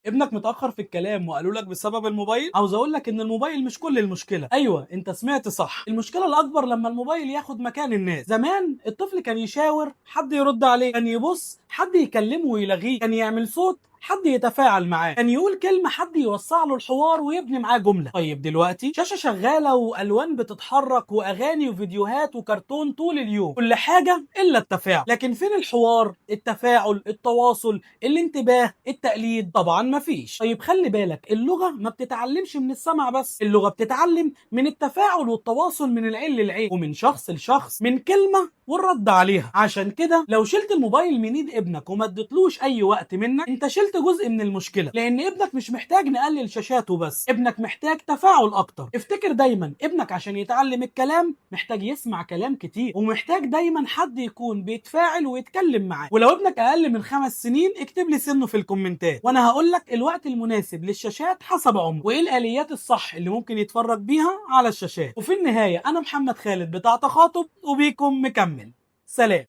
ابنك متأخر في الكلام وقالوا لك بسبب الموبايل؟ عاوز اقول لك ان الموبايل مش كل المشكلة. ايوه انت سمعت صح، المشكلة الاكبر لما الموبايل ياخد مكان الناس. زمان الطفل كان يشاور حد يرد عليه، كان يبص حد يكلمه ويلغيه، كان يعمل صوت حد يتفاعل معاه، كان يقول كلمة حد يوسع له الحوار ويبني معاه جملة. طيب دلوقتي شاشة شغالة والوان بتتحرك واغاني وفيديوهات وكرتون طول اليوم، كل حاجة الا التفاعل. لكن فين الحوار، التفاعل، التواصل، الانتباه، التقليد؟ طبعا مفيش. طيب خلي بالك، اللغة ما بتتعلمش من السمع بس، اللغة بتتعلم من التفاعل والتواصل من العين للعين ومن شخص لشخص، من كلمة والرد عليها. عشان كده لو شلت الموبايل من ايد ابنك وما اديتلوش اي وقت منك، انت شلت جزء من المشكله. لان ابنك مش محتاج نقلل شاشاته بس، ابنك محتاج تفاعل اكتر. افتكر دايما ابنك عشان يتعلم الكلام محتاج يسمع كلام كتير، ومحتاج دايما حد يكون بيتفاعل ويتكلم معاه. ولو ابنك اقل من 5 سنين اكتب لي سنه في الكومنتات وانا هقول لك الوقت المناسب للشاشات حسب عمره، وايه الاليات الصح اللي ممكن يتفرج بيها على الشاشات. وفي النهايه انا محمد خالد بتاع تخاطب، وبيكم مكمل. سلام.